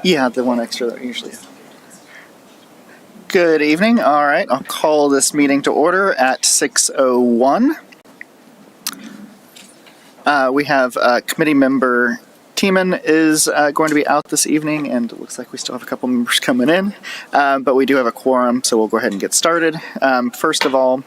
Yeah, the one extra that we usually have. Good evening. All right, I'll call this meeting to order at 6:01. We have committee member Tiemann is going to be out this evening, and it looks like we still have a couple members coming in, but we do have a quorum, so we'll go ahead and get started. First of all,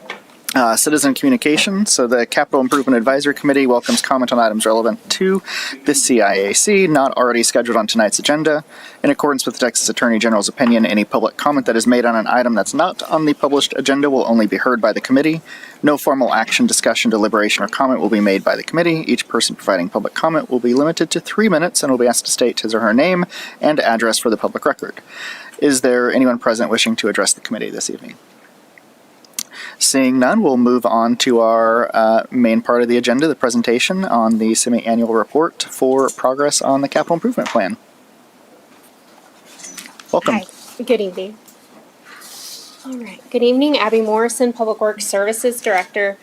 citizen communication. So the Capital Improvement Advisory Committee welcomes comment on items relevant to the CIAC, not already scheduled on tonight's agenda. In accordance with the Texas Attorney General's opinion, any public comment that is made on an item that's not on the published agenda will only be heard by the committee. No formal action, discussion, deliberation, or comment will be made by the committee. Each person providing public comment will be limited to 3 minutes and will be asked to state his or her name and address for the public record. Is there anyone present wishing to address the committee this evening? Seeing none, we'll move on to our main part of the agenda, the presentation on the semi-annual report for progress on the capital improvement plan. Welcome. Hi, good evening. All right, good evening, Abby Morrison, Public Works Services Director.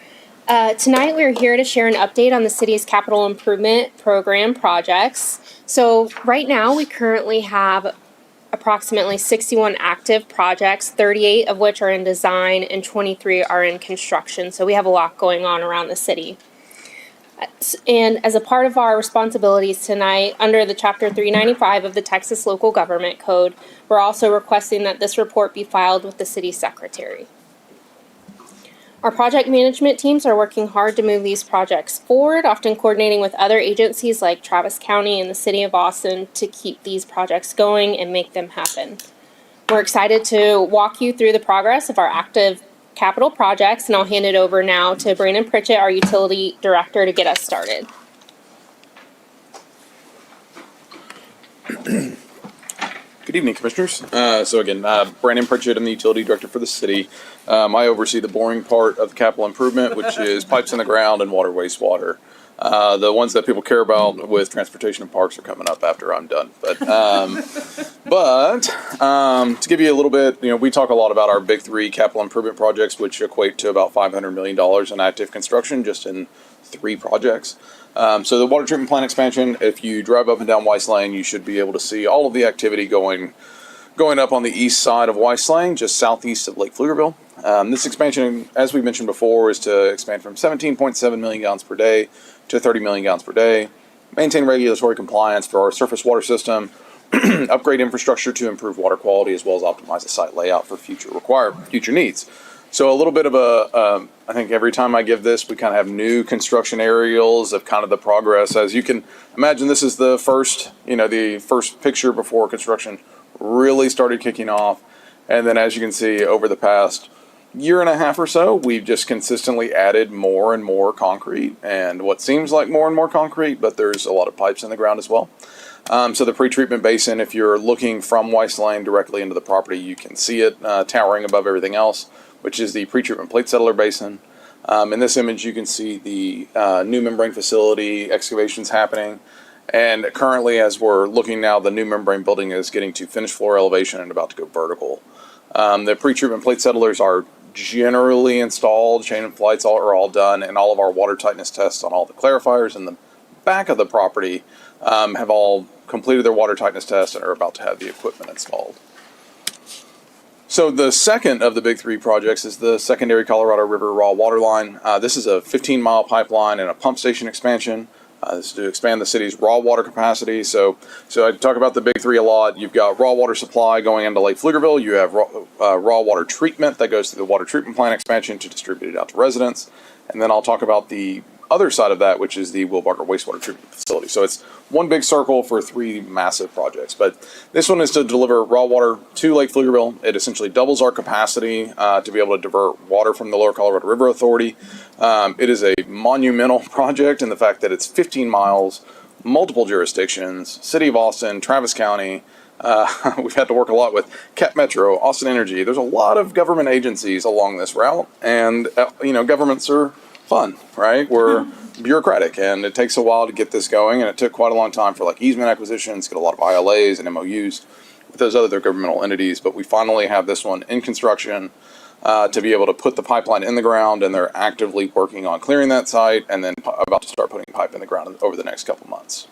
Tonight we're here to share an update on the city's capital improvement program projects. So right now we currently have approximately 61 active projects, 38 of which are in design and 23 are in construction. So we have a lot going on around the city. And as a part of our responsibilities tonight, under the Chapter 395 of the Texas Local Government Code, we're also requesting that this report be filed with the city secretary. Our project management teams are working hard to move these projects forward, often coordinating with other agencies like Travis County and the City of Austin to keep these projects going and make them happen. We're excited to walk you through the progress of our active capital projects, and I'll hand it over now to Brandon Pritchett, our Utility Director, to get us started. Good evening, Commissioners. Brandon Pritchett, I'm the Utility Director for the city. I oversee the boring part of the capital improvement, which is pipes in the ground and water, wastewater. The ones that people care about with transportation and parks are coming up after I'm done. But to give you a little bit, we talk a lot about our big three capital improvement projects, which equate to about $500 million in active construction just in 3 projects. So the water treatment plant expansion, if you drive up and down Weiss Lane, you should be able to see all of the activity going up on the east side of Weiss Lane, just southeast of Lake Pflugerville. This expansion, as we mentioned before, is to expand from 17.7 million gallons per day to 30 million gallons per day, maintain regulatory compliance for our surface water system, upgrade infrastructure to improve water quality, as well as optimize the site layout for future needs. So a little bit of I think every time I give this, we kind of have new construction aerials of kind of the progress. As you can imagine, this is the first picture before construction really started kicking off. And then as you can see, over the past year and a half or so, we've just consistently added more and more concrete and what seems like more and more concrete, but there's a lot of pipes in the ground as well. So the pretreatment basin, if you're looking from Weiss Lane directly into the property, you can see it towering above everything else, which is the pretreatment plate settler basin. In this image, you can see the new membrane facility excavations happening. And currently, as we're looking now, the new membrane building is getting to finished floor elevation and about to go vertical. The pretreatment plate settlers are generally installed, chain and flights are all done, and all of our water tightness tests on all the clarifiers in the back of the property have all completed their water tightness tests and are about to have the equipment installed. So the second of the big 3 projects is the secondary Colorado River raw water line. This is a 15-mile pipeline and a pump station expansion. This is to expand the city's raw water capacity. So I talk about the big 3 a lot. You've got raw water supply going into Lake Pflugerville. You have raw water treatment that goes through the water treatment plant expansion to distribute it out to residents. And then I'll talk about the other side of that, which is the Will Barker wastewater treatment facility. So it's one big circle for 3 massive projects. But this one is to deliver raw water to Lake Pflugerville. It essentially doubles our capacity to be able to divert water from the Lower Colorado River Authority. It is a monumental project in the fact that it's 15 miles, multiple jurisdictions, City of Austin, Travis County. We've had to work a lot with Cap Metro, Austin Energy. There's a lot of government agencies along this route, and governments are fun, right? We're bureaucratic, and it takes a while to get this going, and it took quite a long time for easement acquisitions, get a lot of ILAs and MOUs with those other governmental entities, but we finally have this one in construction to be able to put the pipeline in the ground, and they're actively working on clearing that site and then about to start putting pipe in the ground over the next couple months.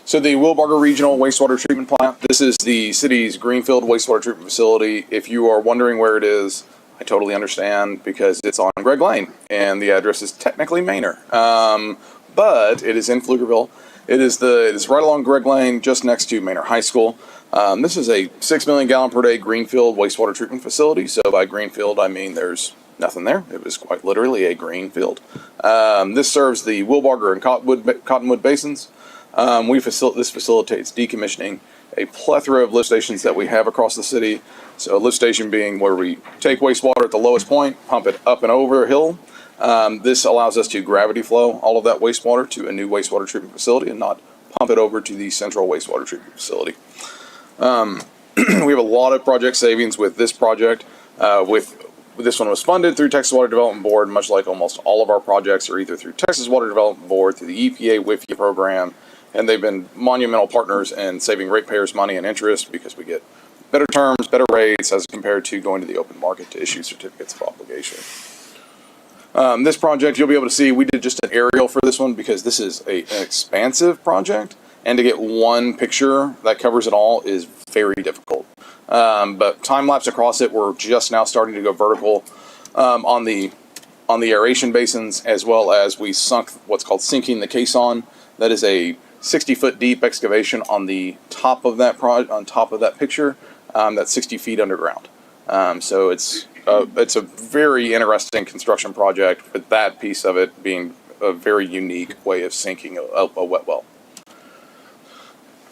So the Wilbarger Regional Wastewater Treatment Plant, this is the city's greenfield wastewater treatment facility. If you are wondering where it is, I totally understand because it's on Greg Lane and the address is technically Manor. But it is in Pflugerville. It is right along Greg Lane, just next to Manor High School. This is a 6 million gallon per day greenfield wastewater treatment facility. So by greenfield, I mean there's nothing there. It was quite literally a green field. This serves the Wilbarger and Cottonwood basins. This facilitates decommissioning a plethora of lift stations that we have across the city. So a lift station being where we take wastewater at the lowest point, pump it up and over a hill. This allows us to gravity flow all of that wastewater to a new wastewater treatment facility and not pump it over to the central wastewater treatment facility. We have a lot of project savings with this project. This one was funded through Texas Water Development Board, much like almost all of our projects are either through Texas Water Development Board, through the EPA WIFIA program, and they've been monumental partners in saving ratepayers money and interest because we get better terms, better rates as compared to going to the open market to issue certificates of obligation. This project, you'll be able to see, we did just an aerial for this one because this is an expansive project, and to get one picture that covers it all is very difficult. But time-lapse across it, we're just now starting to go vertical on the aeration basins, as well as we sunk what's called sinking the caisson. That is a 60-foot deep excavation on the top of that picture, that's 60 feet underground. So it's a very interesting construction project, with that piece of it being a very unique way of sinking a wet well.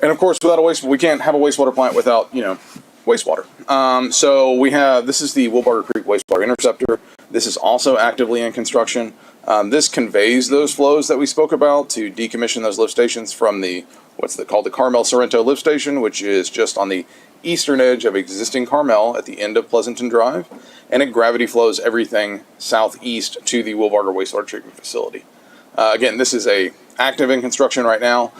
And of course, we can't have a wastewater plant without, wastewater. So this is the Wilbarger Creek Wastewater Interceptor. This is also actively in construction. This conveys those flows that we spoke about to decommission those lift stations from called the Carmel Sorrento lift station, which is just on the eastern edge of existing Carmel at the end of Pleasanton Drive, and it gravity flows everything southeast to the Wilbarger Wastewater Treatment Facility. Again, this is active in construction right now.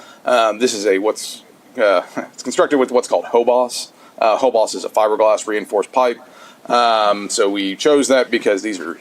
This is it's constructed with what's called HOBOS. HOBOS is a fiberglass reinforced pipe. So we chose that because these are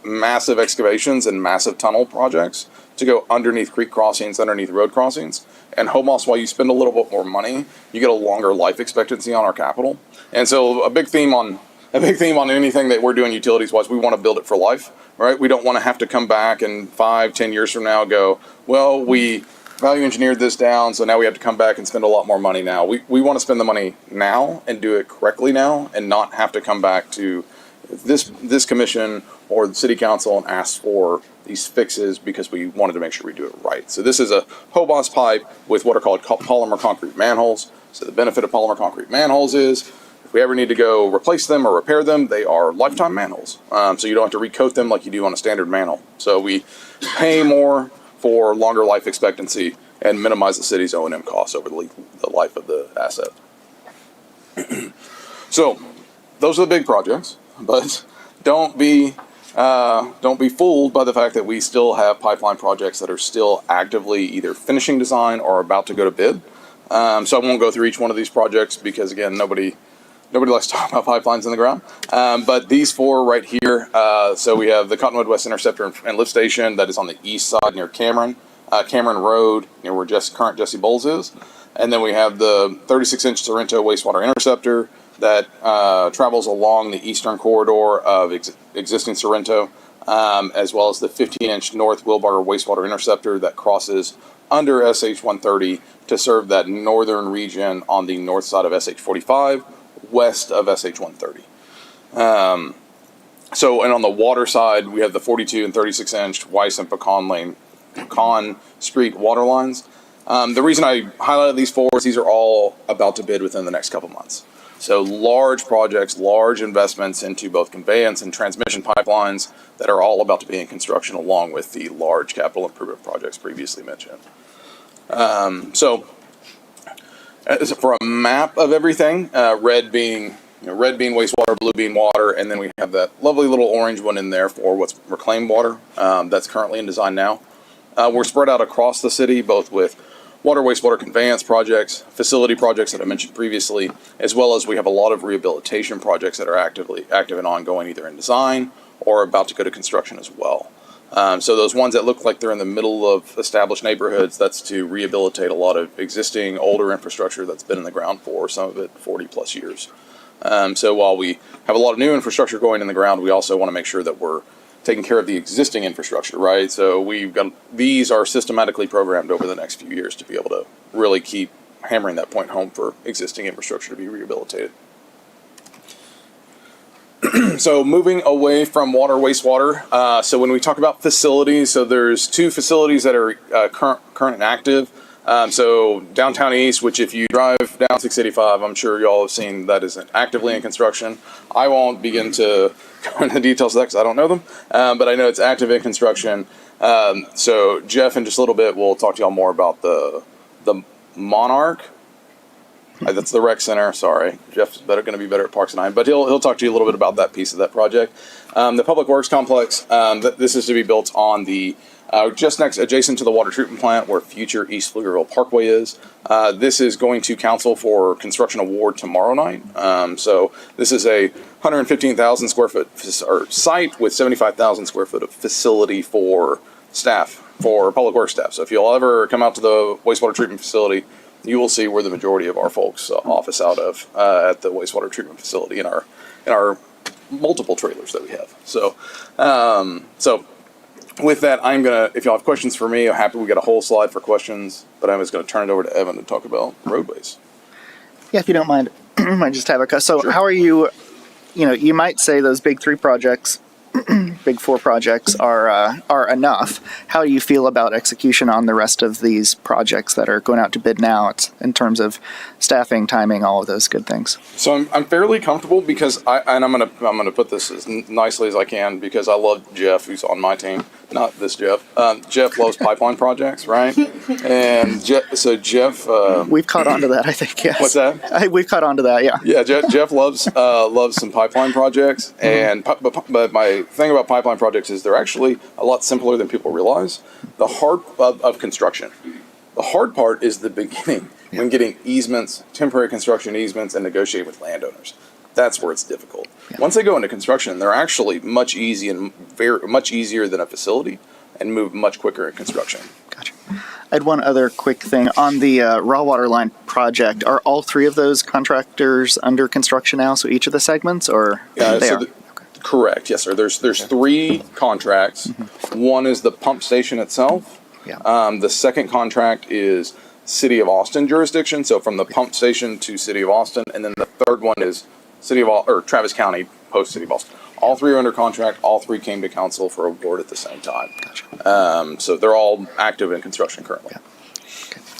massive excavations and massive tunnel projects to go underneath creek crossings, underneath road crossings. And HOBOS, while you spend a little bit more money, you get a longer life expectancy on our capital. And so a big theme on anything that we're doing utilities wise, we want to build it for life, right? We don't want to have to come back and 5-10 years from now go, well, we value engineered this down, so now we have to come back and spend a lot more money now. We want to spend the money now and do it correctly now, and not have to come back to this commission or the city council and ask for these fixes because we wanted to make sure we do it right. So this is a HOBOS pipe with what are called polymer concrete manholes. So the benefit of polymer concrete manholes is if we ever need to go replace them or repair them, they are lifetime manholes. So you don't have to recoat them like you do on a standard manhole. So we pay more for longer life expectancy and minimize the city's O&M costs over the life of the asset. So those are the big projects, but don't be fooled by the fact that we still have pipeline projects that are still actively either finishing design or about to go to bid. So I won't go through each one of these projects because, again, nobody likes to talk about pipelines in the ground. But these four right here, so we have the Cottonwood West Interceptor and Lift Station that is on the east side near Cameron Road, near where current Jesse Bowles is. And then we have the 36-inch Sorrento Wastewater Interceptor that travels along the eastern corridor of existing Sorrento, as well as the 15-inch North Wilbarger Wastewater Interceptor that crosses under SH-130 to serve that northern region on the north side of SH-45, west of SH-130. And on the water side, we have the 42 and 36-inch Weiss and Pecan Street water lines. The reason I highlighted these four is these are all about to bid within the next couple months. So large projects, large investments into both conveyance and transmission pipelines that are all about to be in construction, along with the large capital improvement projects previously mentioned. So for a map of everything, red being wastewater, blue being water, and then we have that lovely little orange one in there for what's reclaimed water. That's currently in design now. We're spread out across the city, both with water, wastewater conveyance projects, facility projects that I mentioned previously, as well as we have a lot of rehabilitation projects that are active and ongoing, either in design or about to go to construction as well. So those ones that look like they're in the middle of established neighborhoods, that's to rehabilitate a lot of existing older infrastructure that's been in the ground for some of it 40 plus years. So while we have a lot of new infrastructure going in the ground, we also want to make sure that we're taking care of the existing infrastructure, right? So these are systematically programmed over the next few years to be able to really keep hammering that point home for existing infrastructure to be rehabilitated. So moving away from water, wastewater. So when we talk about facilities, so there's two facilities that are current and active. So downtown east, which if you drive down 685, I'm sure y'all have seen that is actively in construction. I won't begin to go into the details of that because I don't know them, but I know it's active in construction. So Jeff, in just a little bit, will talk to y'all more about the Monarch. That's the rec center. Sorry, Jeff's going to be better at Parks and I, but he'll talk to you a little bit about that piece of that project. The Public Works Complex. This is to be built on the just adjacent to the water treatment plant where future East Pflugerville Parkway is. This is going to council for construction award tomorrow night. So this is a 115,000 square foot site with 75,000 square foot of facility for staff, for public works staff. So if you'll ever come out to the wastewater treatment facility, you will see where the majority of our folks office out of at the wastewater treatment facility in our multiple trailers that we have. So with that, I'm gonna, if y'all have questions for me, I'm happy we got a whole slide for questions, but I'm just gonna turn it over to Evan to talk about roadways. Yeah, if you don't mind, I just have a. So, how are you? You might say those big three projects, big four projects are enough. How do you feel about execution on the rest of these projects that are going out to bid now? It's in terms of staffing, timing, all of those good things. So I'm fairly comfortable because I'm gonna put this as nicely as I can because I love Jeff, who's on my team. Not this Jeff. Jeff loves pipeline projects, right? And Jeff. We've caught on to that, I think. Yes. What's that? We've caught on to that. Yeah. Yeah. Jeff loves some pipeline projects, and but my thing about pipeline projects is they're actually a lot simpler than people realize. The hard of construction. The hard part is the beginning. Yeah. When getting easements, temporary construction easements, and negotiating with landowners. That's where it's difficult. Yeah. Once they go into construction, they're actually much easier than a facility and move much quicker in construction. Gotcha. I had one other quick thing. On the raw water line project, are all three of those contractors under construction now, so each of the segments, or they are? Correct, yes, sir. There's three contracts. Mm-hmm. One is the pump station itself. Yeah. The second contract is City of Austin jurisdiction, so from the pump station to City of Austin, and then the third one is Travis County post City of Austin. All three are under contract. All three came to council for award at the same time. Gotcha. So they're all active in construction currently. Yeah.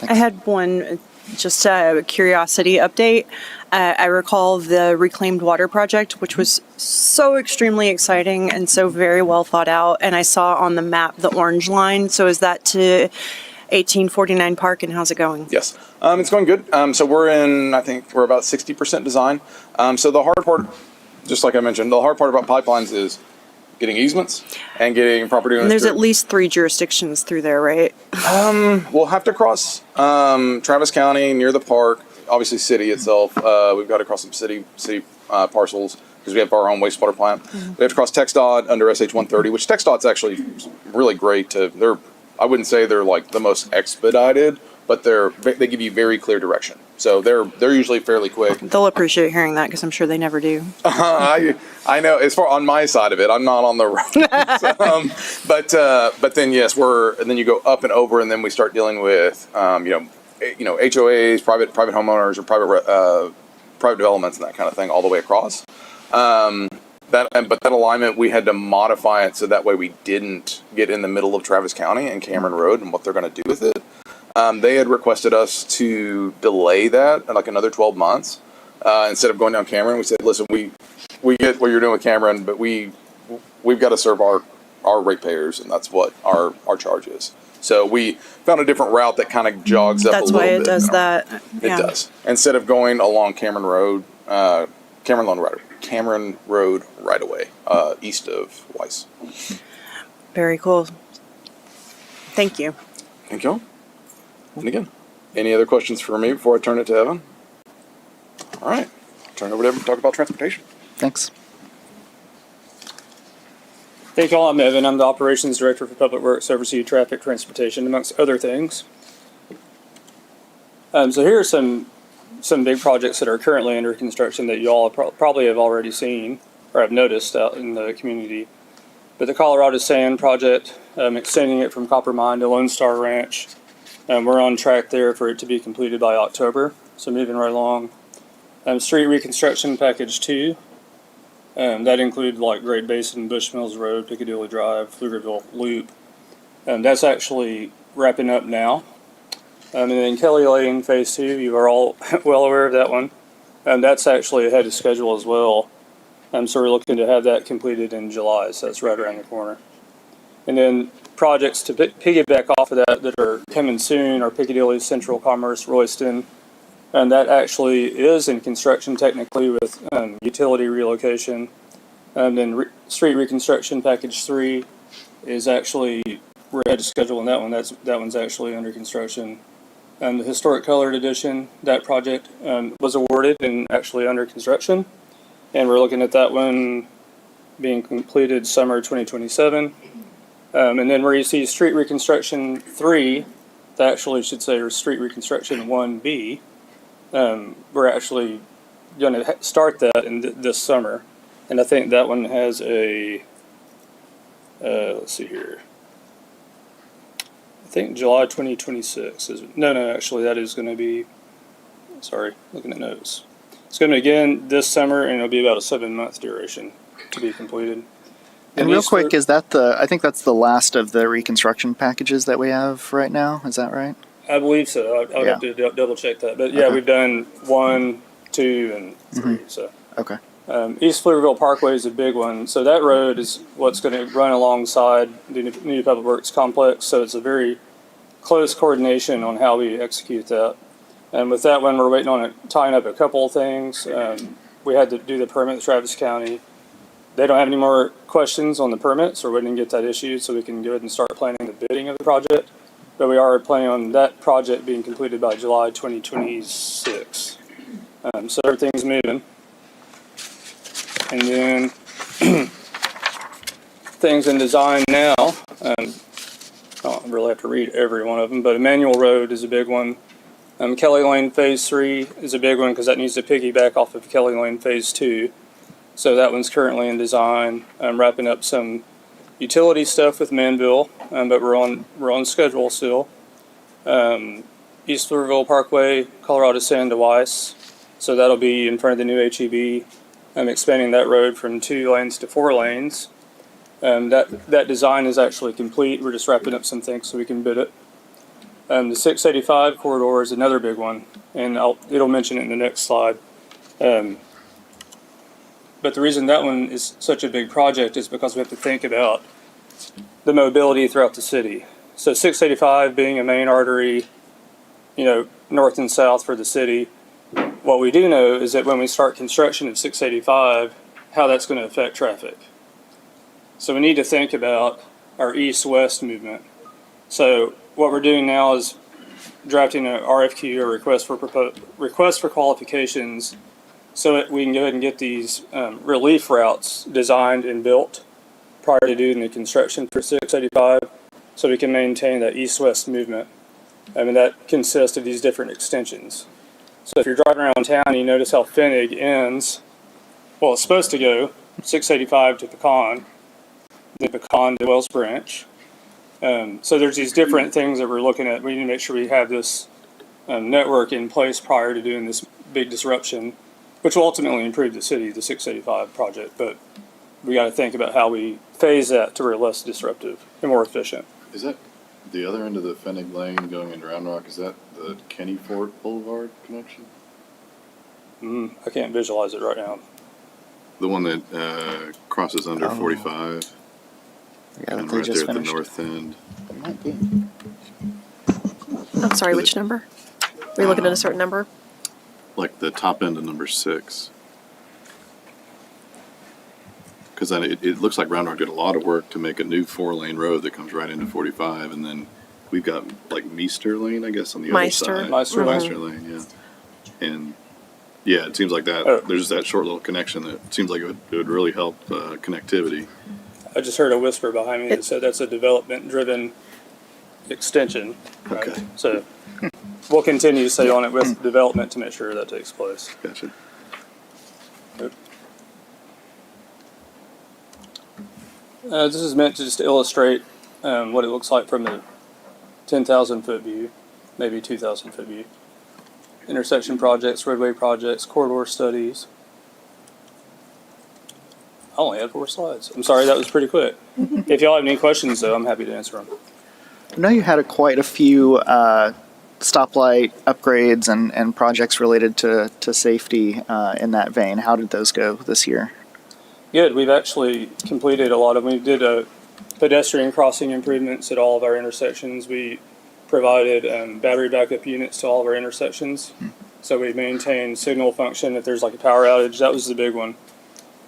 Okay, I had one, just a curiosity update. I recall the Reclaimed Water Project, which was so extremely exciting and so very well thought out. And I saw on the map the orange line. So is that to 1849 Park, and how's it going? Yes, it's going good. So I think we're about 60% design. So the hard part, just like I mentioned, the hard part about pipelines is getting easements and getting property owners. And there's at least 3 jurisdictions through there, right? We'll have to cross Travis County near the park, obviously city itself. We've got to cross some city parcels because we have our own wastewater plant. Mm-hmm. We have to cross TxDOT under SH 130, which TxDOT's actually really great I wouldn't say they're like the most expedited, but they give you very clear direction. So they're usually fairly quick. They'll appreciate hearing that because I'm sure they never do. I know as far on my side of it, I'm not on the road. But then yes, and then you go up and over, and then we start dealing with HOAs, private homeowners, or private developments and that kind of thing all the way across. But that alignment, we had to modify it so that way we didn't get in the middle of Travis County and Cameron Road and what they're going to do with it. They had requested us to delay that like another 12 months instead of going down Cameron. We said, listen, we get what you're doing with Cameron, but we've got to serve our ratepayers, and that's what our charge is. So we found a different route that kind of jogs up a little bit. That's why it does that. Yeah. It does. Instead of going along Cameron Road right away, east of Weiss. Very cool. Thank you. Thank you. And again, any other questions for me before I turn it to Evan? All right. Turn it over to Evan to talk about transportation. Thanks. Thank you all. I'm Evan. I'm the Operations Director for Public Works, oversee traffic transportation, amongst other things. So here are some big projects that are currently under construction that you all probably have already seen or have noticed out in the community. But the Colorado Sand project, extending it from Copper Mine to Lone Star Ranch, we're on track there for it to be completed by October. So moving right along. Street reconstruction package 2. That included like Great Basin, Bush Mills Road, Piccadilly Drive, Pflugerville Loop. That's actually wrapping up now. And then Kelly Lane Phase 2, you are all well aware of that one. That's actually ahead of schedule as well. So we're looking to have that completed in July, so that's right around the corner. And then projects to piggyback off of that are coming soon are Piccadilly, Central Commerce, Royston. And that actually is in construction technically with utility relocation. And then street reconstruction package 3 is actually, we're ahead of schedule on that one. That one's actually under construction. And the historic colored edition, that project was awarded and actually under construction. And we're looking at that one being completed summer 2027. And then where you see street reconstruction 3, that actually should say, or street reconstruction 1B, we're actually going to start that in this summer. And I think that one has a, let's see here. I think July 2026 is, no, actually that is going to be, sorry, looking at notes. It's going to begin this summer and it'll be about a 7-month duration to be completed. And real quick, is that I think that's the last of the reconstruction packages that we have right now, is that right? I believe so. I would have to double check that. But yeah, okay. We've done 1, 2, and 3. So okay. East Pflugerville Parkway is a big one. So that road is what's going to run alongside the new Public Works complex. So it's a very close coordination on how we execute that. And with that one, we're waiting on it, tying up a couple of things. We had to do the permit with Travis County. They don't have any more questions on the permit, so we're waiting to get that issued so we can go ahead and start planning the bidding of the project. But we are planning on that project being completed by July 2026. So everything's moving. And then things in design now. I don't really have to read every one of them, but Emmanuel Road is a big one. Kelly Lane Phase 3 is a big one because that needs to piggyback off of Kelly Lane Phase 2. So that one's currently in design. I'm wrapping up some utility stuff with Manville, but we're on schedule still. East Pflugerville Parkway, Colorado Sand to Weiss. So that'll be in front of the new HEB. I'm expanding that road from 2 lanes to 4 lanes. That design is actually complete. We're just wrapping up some things so we can bid it. The 685 corridor is another big one, and it'll mention it in the next slide. But the reason that one is such a big project is because we have to think about the mobility throughout the city. So 685 being a main artery, north and south for the city. What we do know is that when we start construction of 685, how that's going to affect traffic. So we need to think about our east-west movement. So what we're doing now is drafting an RFQ, or request for qualifications, so that we can go ahead and get these relief routes designed and built prior to doing the construction for 685, so we can maintain that east-west movement. That consists of these different extensions. So if you're driving around town and you notice how Finnig ends, well, it's supposed to go 685 to Pecan, then Pecan to Wells Branch. So there's these different things that we're looking at. We need to make sure we have this network in place prior to doing this big disruption, which will ultimately improve the city, the 685 project. But we got to think about how we phase that to where less disruptive and more efficient. Is that the other end of the Fennig Lane going into Round Rock? Is that the Kenny Fort Boulevard connection? I can't visualize it right now. The one that crosses under 45. Yeah, Kind of they right just there at the finished. north end. It might be. I'm sorry, which number? Are you looking at a certain number? Like the top end of number 6. Because it looks like Round Rock did a lot of work to make a new 4-lane road that comes right into 45, and then we've got like Meester Lane, I guess, on the Meister. other side. Meister Lane, yeah. And yeah, it seems like that. There's that short little connection that seems like it would really help connectivity. I just heard a whisper behind me that said that's a development-driven extension. Right? Okay. So we'll continue to stay on it with development to make sure that takes place. Gotcha. This is meant to just illustrate what it looks like from the 10,000 foot view, maybe 2,000 foot view. Intersection projects, roadway projects, corridor studies. I only had 4 slides. I'm sorry, that was pretty quick. If y'all have any questions, though, I'm happy to answer them. I know you had quite a few stoplight upgrades and projects related to safety in that vein. How did those go this year? Good. We've actually completed a lot of them. We did pedestrian crossing improvements at all of our intersections. We provided battery backup units to all of our intersections. So we maintained signal function if there's like a power outage. That was the big one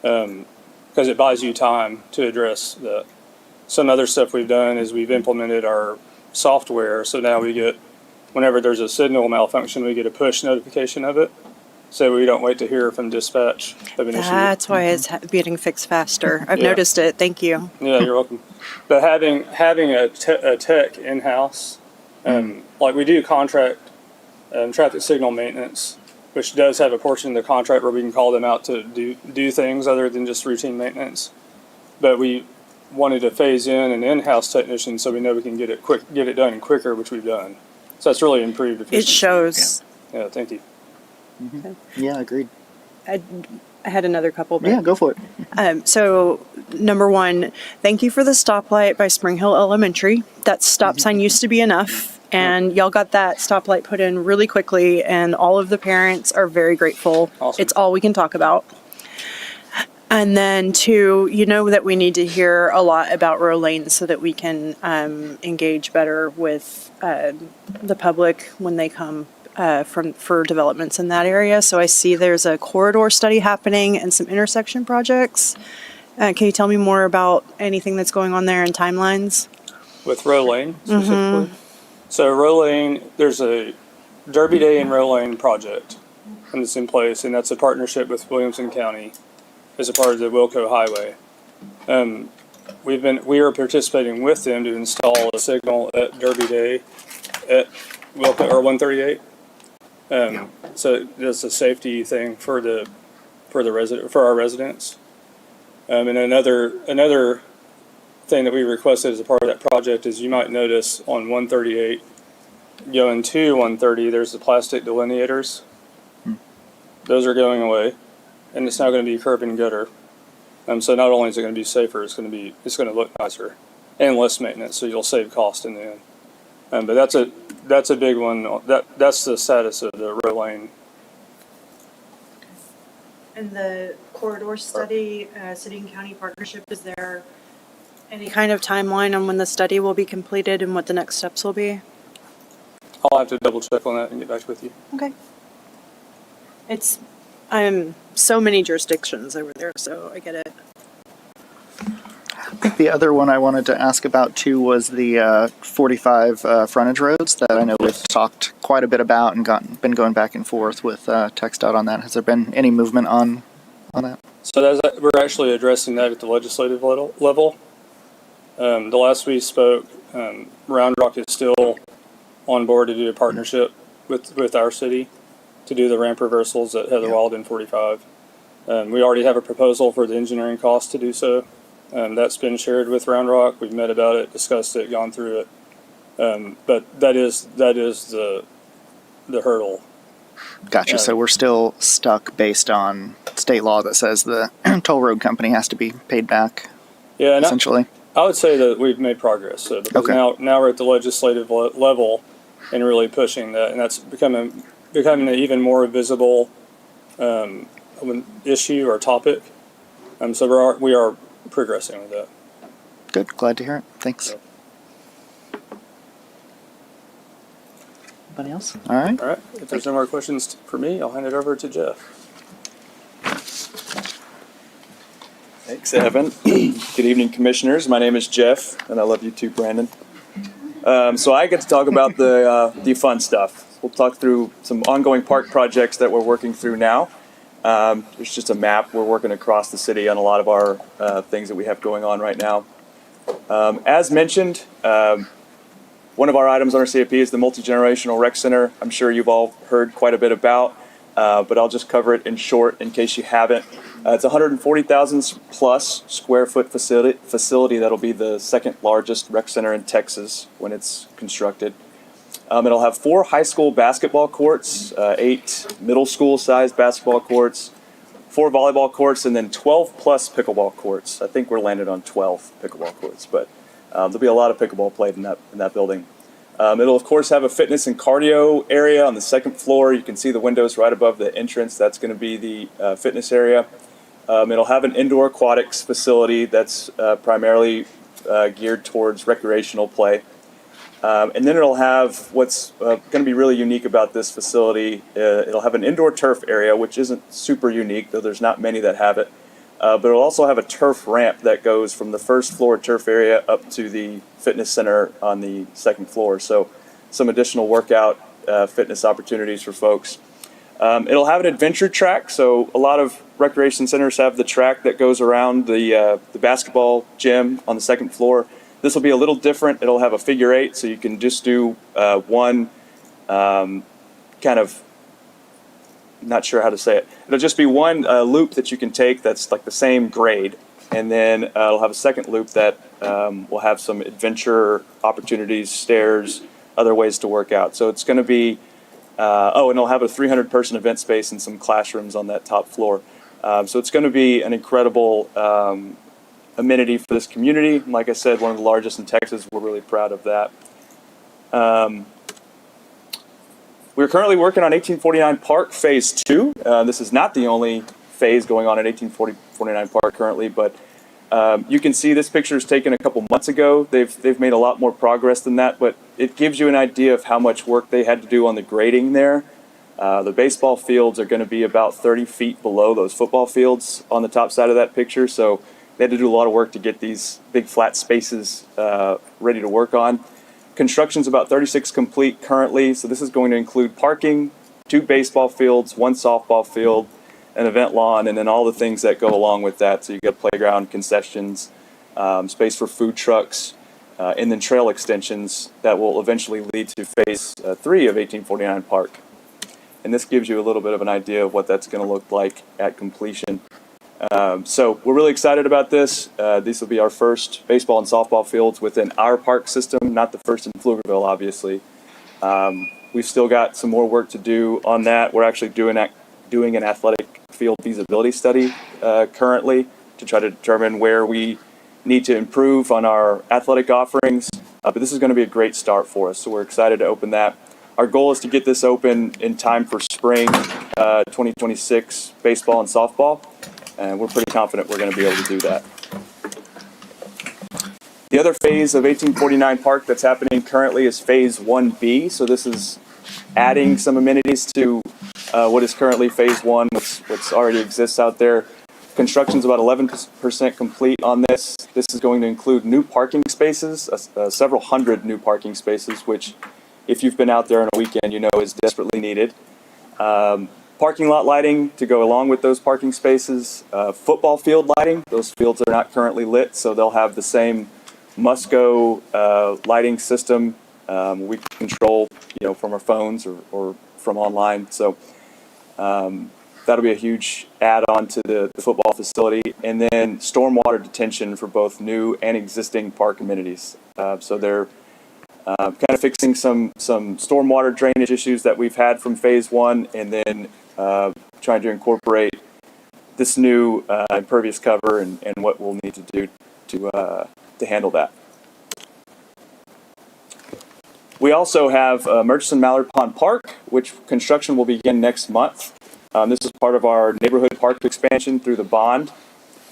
because it buys you time to address that. Some other stuff we've done is we've implemented our software. So now we get, whenever there's a signal malfunction, we get a push notification of it. So we don't wait to hear from dispatch of an issue. That's why it's getting fixed faster. I've Yeah. noticed it. Thank you. Yeah, you're welcome. But having a tech in-house, like we do contract traffic signal maintenance, which does have a portion of the contract where we can call them out to do things other than just routine maintenance. But we wanted to phase in an in-house technician so we know we can get it done quicker, which we've done. So that's really improved efficiency. It shows. Yeah, thank you. Yeah, agreed. I had another couple. But Yeah, go for it. So, number one, thank you for the stoplight by Spring Hill Elementary. That stop sign used to be enough, and y'all got that stoplight put in really quickly, and all of the parents are very grateful. Awesome. It's all we can talk about. And then two, you know that we need to hear a lot about row lanes so that we can engage better with the public when they come for developments in that area. So I see there's a corridor study happening and some intersection projects. Can you tell me more about anything that's going on there and timelines? With Row Lane specifically. So Row Lane, there's a Derby Day in Row Lane project, and it's in place, and that's a partnership with Williamson County as a part of the Wilco Highway. We are participating with them to install a signal at Derby Day at Wilco or 138. So that's a safety thing for our residents. And another thing that we requested as a part of that project is you might notice on 138 going to 130, there's the plastic delineators. Those are going away, and it's now going to be curb and gutter. So not only is it going to be safer, it's going to look nicer and less maintenance, so you'll save cost in the end. But that's a big one. That's the status of the row lane. And the corridor study, city and county partnership, is there any kind of timeline on when the study will be completed and what the next steps will be? I'll have to double check on that and get back with you. Okay. It's so many jurisdictions over there, so I get it. I think the other one I wanted to ask about too was the 45 frontage roads that I know we've talked quite a bit about and been going back and forth with TxDOT on that. Has there been any movement on that? So we're actually addressing that at the legislative level. The last we spoke, Round Rock is still on board to do a partnership with our city to do the ramp reversals at Heatherwild and 45. We already have a proposal for the engineering cost to do so. That's been shared with Round Rock. We've met about it, discussed it, gone through it. But that is the hurdle. Gotcha. So we're still stuck based on state law that says the toll road company has to be paid back. Yeah, and essentially. I would say that we've made progress. So because now we're at the legislative level and really pushing that, and that's becoming an even more visible issue or topic. So we are progressing with that. Good. Glad to hear it. Thanks. Yeah. Anybody else? All right. All right. If there's no more questions for me, I'll hand it over to Jeff. Thanks, Evan. Good evening, commissioners. My name is Jeff, and I love you too, Brandon. So I get to talk about the fun stuff. We'll talk through some ongoing park projects that we're working through now, There's just a map. We're working across the city on a lot of our things that we have going on right now. As mentioned, one of our items on our CIP is the multi-generational rec center. I'm sure you've all heard quite a bit about, but I'll just cover it in short in case you haven't. It's 140,000 plus square foot facility that'll be the second largest rec center in Texas when it's constructed. It'll have 4 high school basketball courts, 8 middle school sized basketball courts, 4 volleyball courts, and then 12 plus pickleball courts. I think we're landed on 12 pickleball courts, but there'll be a lot of pickleball played in that building. It'll of course have a fitness and cardio area on the second floor. You can see the windows right above the entrance. That's going to be the fitness area. It'll have an indoor aquatics facility that's primarily geared towards recreational play. And then it'll have what's going to be really unique about this facility. It'll have an indoor turf area, which isn't super unique, though there's not many that have it. But it'll also have a turf ramp that goes from the first floor turf area up to the fitness center on the second floor. So some additional workout fitness opportunities for folks. It'll have an adventure track. So a lot of recreation centers have the track that goes around the basketball gym on the second floor. This will be a little different. It'll have a figure 8, so you can just do one kind of, not sure how to say it. It'll just be one loop that you can take that's like the same grade. And then it'll have a second loop that will have some adventure opportunities, stairs, other ways to work out. So it's going to be, and it'll have a 300-person event space and some classrooms on that top floor. So it's going to be an incredible amenity for this community. Like I said, one of the largest in Texas. We're really proud of that. We're currently working on 1849 Park Phase 2. This is not the only phase going on at 1849 Park currently, but you can see this picture is taken a couple months ago. They've made a lot more progress than that, but it gives you an idea of how much work they had to do on the grading there. The baseball fields are going to be about 30 feet below those football fields on the top side of that picture, so they had to do a lot of work to get these big flat spaces ready to work on. Construction's about 36 complete currently, so this is going to include parking, 2 baseball fields, 1 softball field, an event lawn, and then all the things that go along with that. So you got playground, concessions, space for food trucks, and then trail extensions that will eventually lead to phase 3 of 1849 Park. And this gives you a little bit of an idea of what that's going to look like at completion. So we're really excited about this. These will be our first baseball and softball fields within our park system, not the first in Pflugerville, obviously. We've still got some more work to do on that. We're actually doing an athletic field feasibility study currently to try to determine where we need to improve on our athletic offerings. But this is going to be a great start for us, so we're excited to open that. Our goal is to get this open in time for spring 2026 baseball and softball, and we're pretty confident we're going to be able to do that. The other phase of 1849 Park that's happening currently is phase 1B, so this is adding some amenities to what is currently phase 1, which already exists out there. Construction's about 11% complete on this. This is going to include new parking spaces, several hundred new parking spaces, which if you've been out there on a weekend, you know is desperately needed. Parking lot lighting to go along with those parking spaces. Football field lighting. Those fields are not currently lit, so they'll have the same must-go lighting system we control, from our phones or from online. So that'll be a huge add-on to the football facility. And then stormwater detention for both new and existing park amenities. So they're kind of fixing some stormwater drainage issues that we've had from phase 1, and then trying to incorporate this new impervious cover and what we'll need to do to handle that. We also have Murchison Mallard Pond Park, which construction will begin next month. This is part of our neighborhood park expansion through the bond.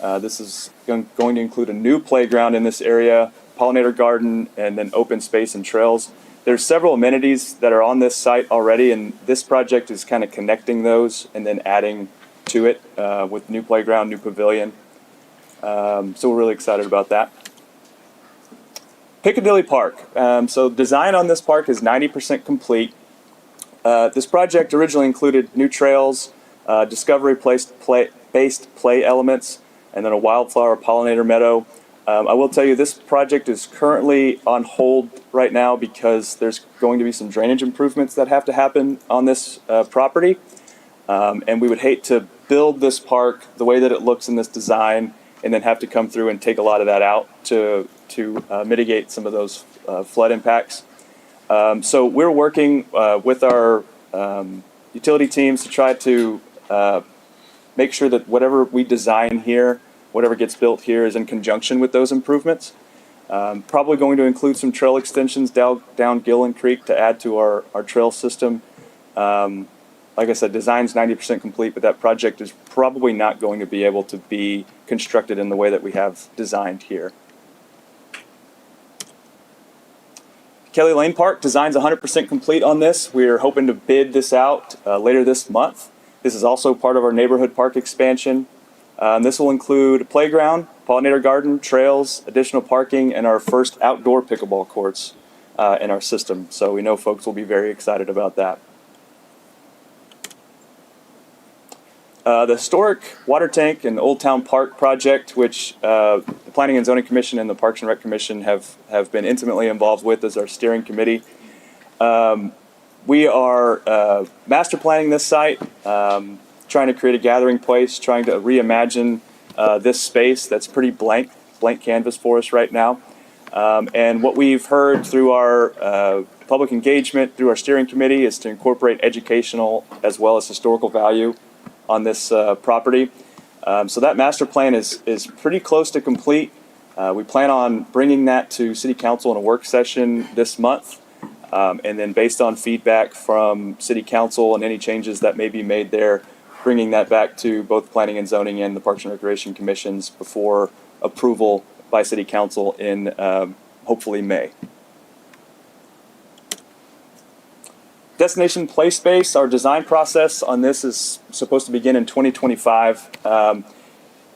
This is going to include a new playground in this area, pollinator garden, and then open space and trails. There's several amenities that are on this site already, and this project is kind of connecting those and then adding to it with new playground, new pavilion. So we're really excited about that. Piccadilly Park. So design on this park is 90% complete. This project originally included new trails, discovery-based play elements, and then a wildflower pollinator meadow. I will tell you this project is currently on hold right now because there's going to be some drainage improvements that have to happen on this property. And we would hate to build this park the way that it looks in this design and then have to come through and take a lot of that out to mitigate some of those flood impacts. So we're working with our utility teams to try to make sure that whatever we design here, whatever gets built here, is in conjunction with those improvements. Probably going to include some trail extensions down Gillen Creek to add to our trail system. Like I said, design's 90% complete, but that project is probably not going to be able to be constructed in the way that we have designed here. Kelly Lane Park, design's 100% complete on this. We're hoping to bid this out later this month. This is also part of our neighborhood park expansion. This will include a playground, pollinator garden, trails, additional parking, and our first outdoor pickleball courts in our system. So we know folks will be very excited about that. The historic water tank and Old Town Park project, which the Planning and Zoning Commission and the Parks and Rec Commission have been intimately involved with as our steering committee. We are master planning this site, trying to create a gathering place, trying to reimagine this space that's pretty blank canvas for us right now. And what we've heard through our public engagement, through our steering committee, is to incorporate educational as well as historical value on this property. So that master plan is pretty close to complete. We plan on bringing that to City Council in a work session this month. And then based on feedback from City Council and any changes that may be made there, bringing that back to both Planning and Zoning and the Parks and Recreation Commissions before approval by City Council in hopefully May. Destination Play Space, our design process on this is supposed to begin in 2025.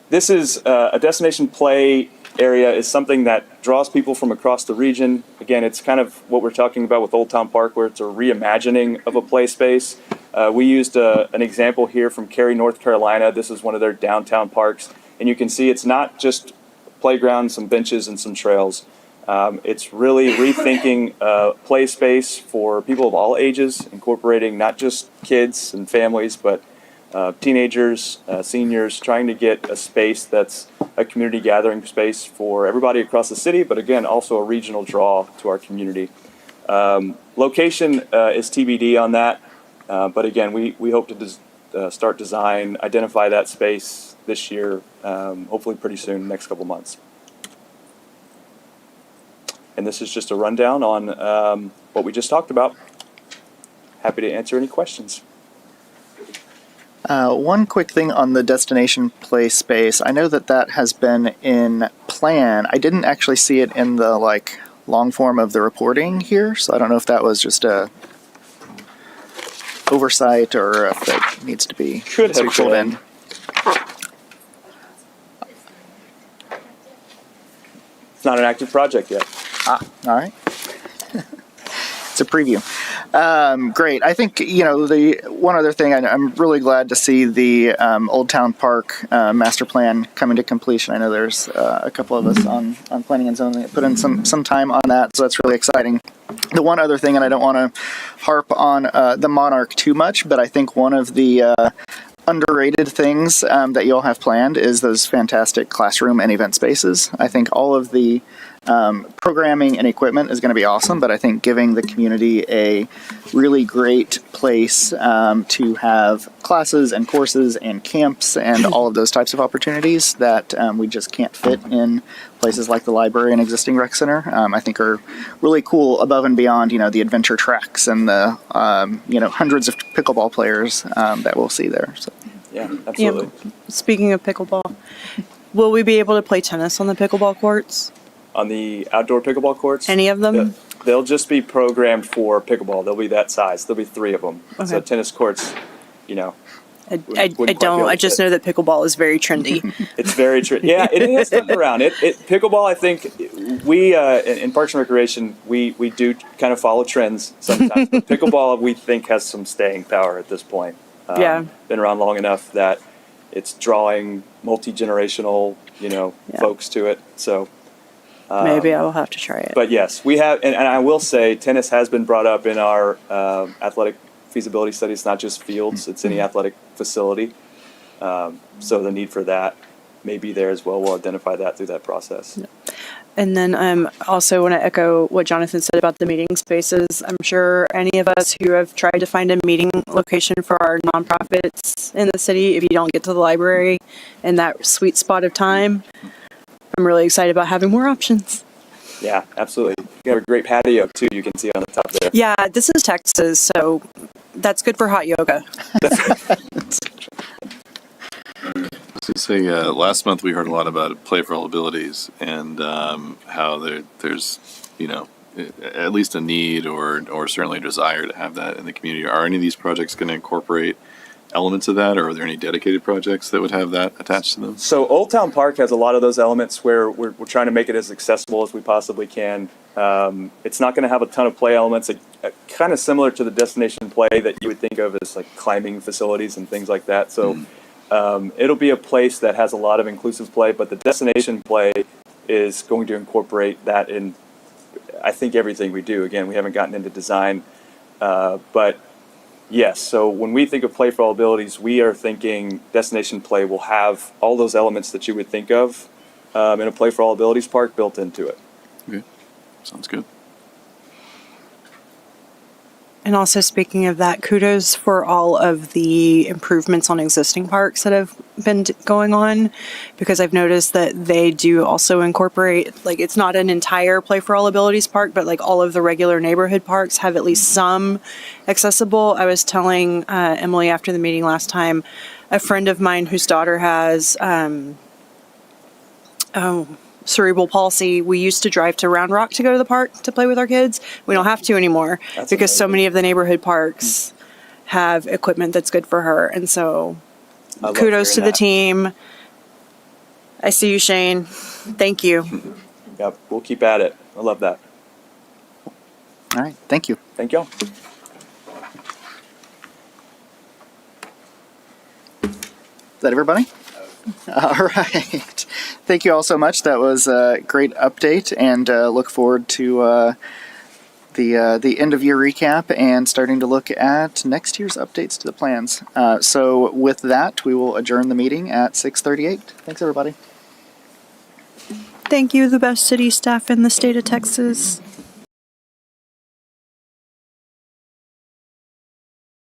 This is a destination play area is something that draws people from across the region. Again, it's kind of what we're talking about with Old Town Park, where it's a reimagining of a play space. We used an example here from Cary, North Carolina. This is one of their downtown parks. And you can see it's not just playground, some benches, and some trails. It's really rethinking play space for people of all ages, incorporating not just kids and families, but teenagers, seniors, trying to get a space that's a community gathering space for everybody across the city, but again, also a regional draw to our community. Location is TBD on that, but again, we hope to start design, identify that space this year, hopefully pretty soon, next couple months. And this is just a rundown on what we just talked about. Happy to answer any questions. One quick thing on the destination play space. I know that has been in plan. I didn't actually see it in the long form of the reporting here, so I don't know if that was just a oversight or if that needs to be Should have filled in. It's not an active project yet. All right. It's a preview. Great. I think, the one other thing, I'm really glad to see the Old Town Park master plan coming to completion. I know there's a couple of us on Planning and Zoning that put in some time on that, so that's really exciting. The one other thing, and I don't want to harp on the Monarch too much, but I think one of the underrated things that you all have planned is those fantastic classroom and event spaces. I think all of the programming and equipment is going to be awesome, but I think giving the community a really great place to have classes and courses and camps and all of those types of opportunities that we just can't fit in places like the library and existing rec center, I think are really cool above and beyond, the adventure tracks and the, hundreds of pickleball players that we'll see there. So. Yeah, absolutely. Yeah. Speaking of pickleball, will we be able to play tennis on the pickleball courts? On the outdoor pickleball courts? Any of them? They'll just be programmed for pickleball. They'll be that size. There'll be 3 of them. Okay. So tennis courts, I don't. I just know that pickleball is very trendy. It's very true. Yeah, it has stuck around. Pickleball, I think, we in Parks and Recreation, we do kind of follow trends sometimes. But pickleball, we think, has some staying power at this point. Yeah. been around long enough that it's drawing multi-generational, Yeah. folks to it. So, Maybe I will have to try it. but yes, we have, and I will say, tennis has been brought up in our athletic feasibility studies, not just fields, it's any athletic facility. So the need for that may be there as well. We'll identify that through that process. And then also want to echo what Jonathan said about the meeting spaces. I'm sure any of us who have tried to find a meeting location for our nonprofits in the city, if you don't get to the library in that sweet spot of time, I'm really excited about having more options. Yeah, absolutely. You have a great patio too, you can see on the top there. Yeah, this is Texas, so that's good for hot yoga. So say, last month we heard a lot about Play for All Abilities and how there's, at least a need or certainly a desire to have that in the community. Are any of these projects going to incorporate elements of that, or are there any dedicated projects that would have that attached to them? So Old Town Park has a lot of those elements where we're trying to make it as accessible as we possibly can. It's not going to have a ton of play elements, kind of similar to the destination play that you would think of as like climbing facilities and things like that. So it'll be a place that has a lot of inclusive play, but the destination play is going to incorporate that in, I think, everything we do. Again, we haven't gotten into design, but yes, so when we think of Play for All Abilities, we are thinking destination play will have all those elements that you would think of in a Play for All Abilities park built into it. Okay, sounds good. And also, speaking of that, kudos for all of the improvements on existing parks that have been going on, because I've noticed that they do also incorporate, like, it's not an entire Play for All Abilities park, but like all of the regular neighborhood parks have at least some accessible. I was telling Emily after the meeting last time, a friend of mine whose daughter has cerebral palsy. We used to drive to Round Rock to go to the park to play with our kids. We don't have to anymore because so many of the neighborhood parks have equipment that's good for her. And so kudos to the team. I see you, Shane. Thank you. Yep, we'll keep at it. I love that. All right, thank you. Thank y'all. Is that everybody? All right. Thank you all so much. That was a great update, and look forward to the end of year recap and starting to look at next year's updates to the plans. So with that, we will adjourn the meeting at 6:38. Thanks, everybody. Thank you, the best city staff in the state of Texas.